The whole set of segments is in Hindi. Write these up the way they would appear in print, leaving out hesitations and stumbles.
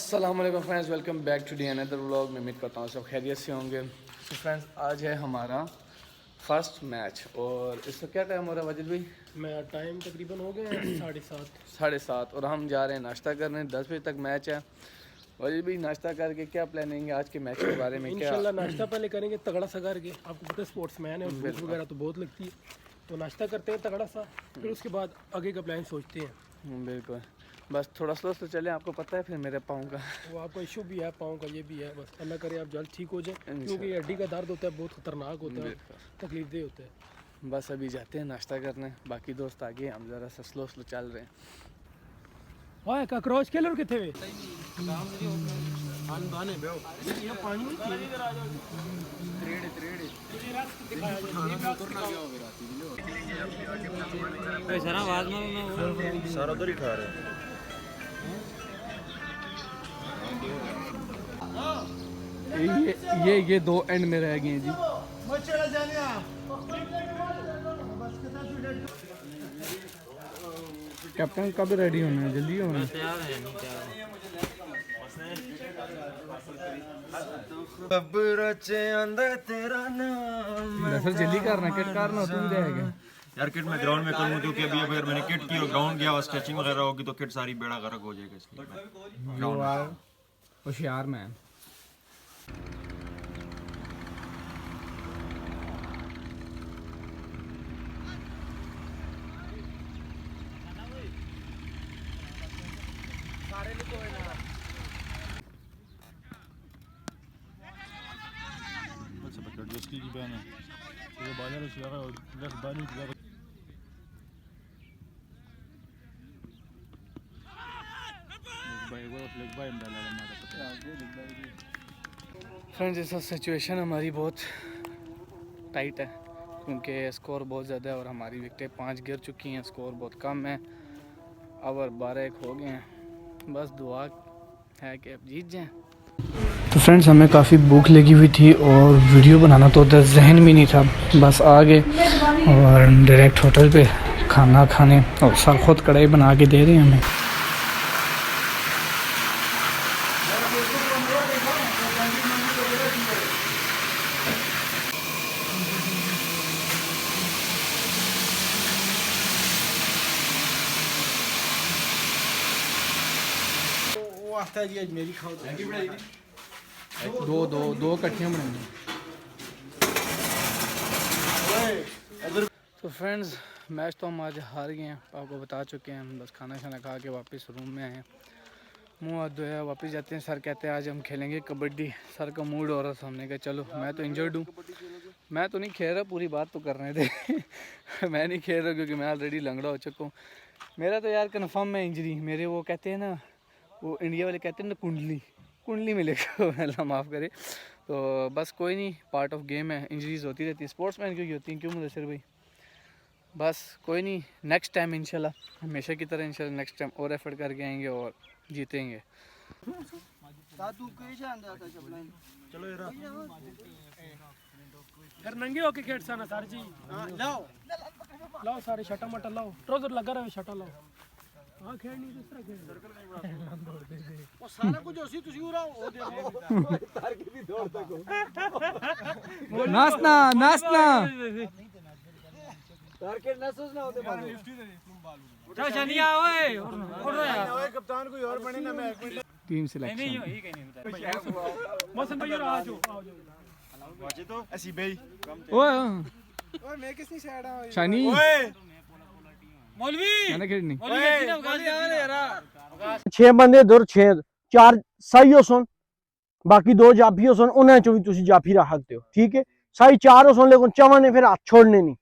अस्सलाम वालेकुम friends, welcome back to the another vlog. मैं उम्मीद करता हूँ सब खैरियत से होंगे। तो फ्रेंड्स, आज है हमारा फर्स्ट मैच और इसका क्या टाइम हो रहा है वाजिद भाई? मैं टाइम तकरीबन हो गया है 7:30। 7:30 और हम जा रहे हैं नाश्ता करने। 10 बजे तक मैच है। वाजिद भाई, नाश्ता करके क्या प्लानिंग है आज के मैच के बारे में? क्या इंशाल्लाह नाश्ता पहले करेंगे तगड़ा सा करके। आपको पता है स्पोर्ट्स मैन है और भूख वगैरह तो बहुत लगती है, तो नाश्ता करते हैं तगड़ा सा, फिर उसके बाद आगे का प्लान सोचते हैं। बिल्कुल, बस थोड़ा स्लो से चलें। आपको पता है फिर मेरे पाँव का वो आपका इशू भी है, पाँव का ये भी है, बस अल्लाह करे आप जल्द ठीक हो जाए, क्योंकि हड्डी का दर्द होता है, बहुत खतरनाक होता है, तकलीफ दे होता है। बस अभी जाते हैं नाश्ता करने। बाकी दोस्त आगे, हम ज़रा सा स्लो स्लो चल रहे हैं। ओए कॉकरोच खेलो किथे वे सारा उधर ही खा रहे हैं। ये दो एंड में रह गए हैं जी। कैप्टन कब रेडी होना है? जल्दी होना है। दरअसल जल्दी करना, किट करना तुम जाएगा यार किट मैं ग्राउंड में करूँ क्योंकि अभी अगर मैंने किट की और ग्राउंड गया और स्ट्रेचिंग वगैरह होगी तो किट सारी बेड़ा गर्क हो जाएगा, इसलिए मैं होशियार मैन। फ्रेंड्स, ऐसा सिचुएशन हमारी बहुत टाइट है क्योंकि स्कोर बहुत ज़्यादा है और हमारी विकेटें 5 गिर चुकी हैं। स्कोर बहुत कम है, ओवर 12 हो गए हैं। बस दुआ है कि अब जीत जाएं। तो फ्रेंड्स, हमें काफ़ी भूख लगी हुई थी और वीडियो बनाना तो उधर जहन में नहीं था। बस आ गए और डायरेक्ट होटल पे खाना खाने, और सर खुद कढ़ाई बना के दे रहे हैं हमें। दो कट्ठियाँ बनाएंगे। तो फ्रेंड्स, मैच तो हम आज हार गए हैं, आपको बता चुके हैं। हम बस खाना खा के वापस रूम में आए हैं, मुँह हाथ धोया, वापस जाते हैं। सर कहते हैं आज हम खेलेंगे कबड्डी। सर का मूड हो रहा था, हमने कहा चलो। मैं तो इंजर्ड हूँ, मैं तो नहीं खेल रहा, पूरी बात तो कर रहे थे मैं नहीं खेल रहा क्योंकि मैं ऑलरेडी लंगड़ा हो चुका हूँ। मेरा तो यार कन्फर्म है इंजरी। मेरे वो कहते हैं ना, वो इंडिया वाले कहते हैं ना, कुंडली मिलेगा अल्लाह माफ़ करे। तो बस कोई नहीं, पार्ट ऑफ गेम है, इंजरीज होती रहती है। स्पोर्ट्समैन क्यों होती हैं, क्यों मुदस्सिर भाई? बस कोई नहीं, नेक्स्ट टाइम इंशाल्लाह, हमेशा की तरह इंशाल्लाह नेक्स्ट टाइम और एफर्ट करके आएंगे और जीतेंगे। फिर नंगे होके खेड साना सर जी। लाओ सारे शटा मटा लाओ, ट्राउजर लगा रहा है, शटा लाओ। हाँ खेलनी किस तरह खेल वो सारा कुछ उसी तुसी हो रहा हो दे तार की भी दौड़ तक नाचना तार के नसोस ना होते बाल चल शनिया ओए उड़ यार ओए कप्तान कोई और बने ना, मैं टीम सिलेक्शन। नहीं ही कहीं नहीं मौसम भाई आ जाओ वाजे तो ऐसी भाई ओए मैं किसनी साइड आ शानी मौलवी मैंने खेलनी। मौलवी 6 ਬੰਦੇ ਦੁਰ 6 4 ਸਹੀ ਹੋ ਸੁਣ, बाकी 2 जाफी हो सुन, उन्हें चो भी तुसी जाफी रख सकते हो, ठीक है। सही 4 हो सुन, लेकिन चवा ने फिर हाथ छोड़ने नहीं,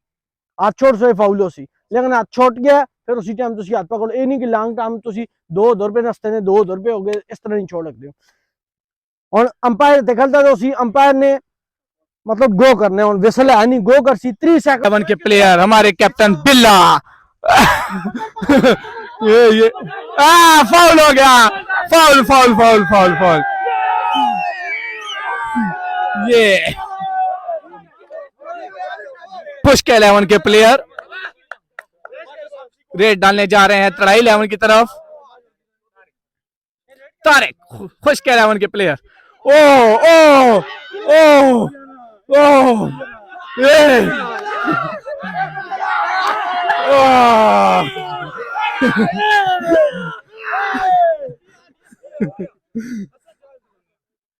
हाथ छोड़ से फाउल हो सी, लेकिन हाथ छोड़ गया फिर उसी टाइम तुसी हाथ पकड़ो। ये नहीं कि लॉन्ग टाइम तुसी 2 रुपए नस्ते ने 2 रुपए हो गए, इस तरह नहीं छोड़ सकते हो। और अंपायर देखलता तो सी, अंपायर ने मतलब गो करने, और विसल है नहीं, गो कर सी 3 सेकंड के प्लेयर हमारे कैप्टन बिल्ला ये फाउल हो गया, foul foul foul foul foul. ये पुष्क 11 के प्लेयर रेड डालने जा रहे हैं तड़ाई 11 की तरफ। तारिक खुश कह रहा है उनके प्लेयर ओ ओ ओ ओ ये ओ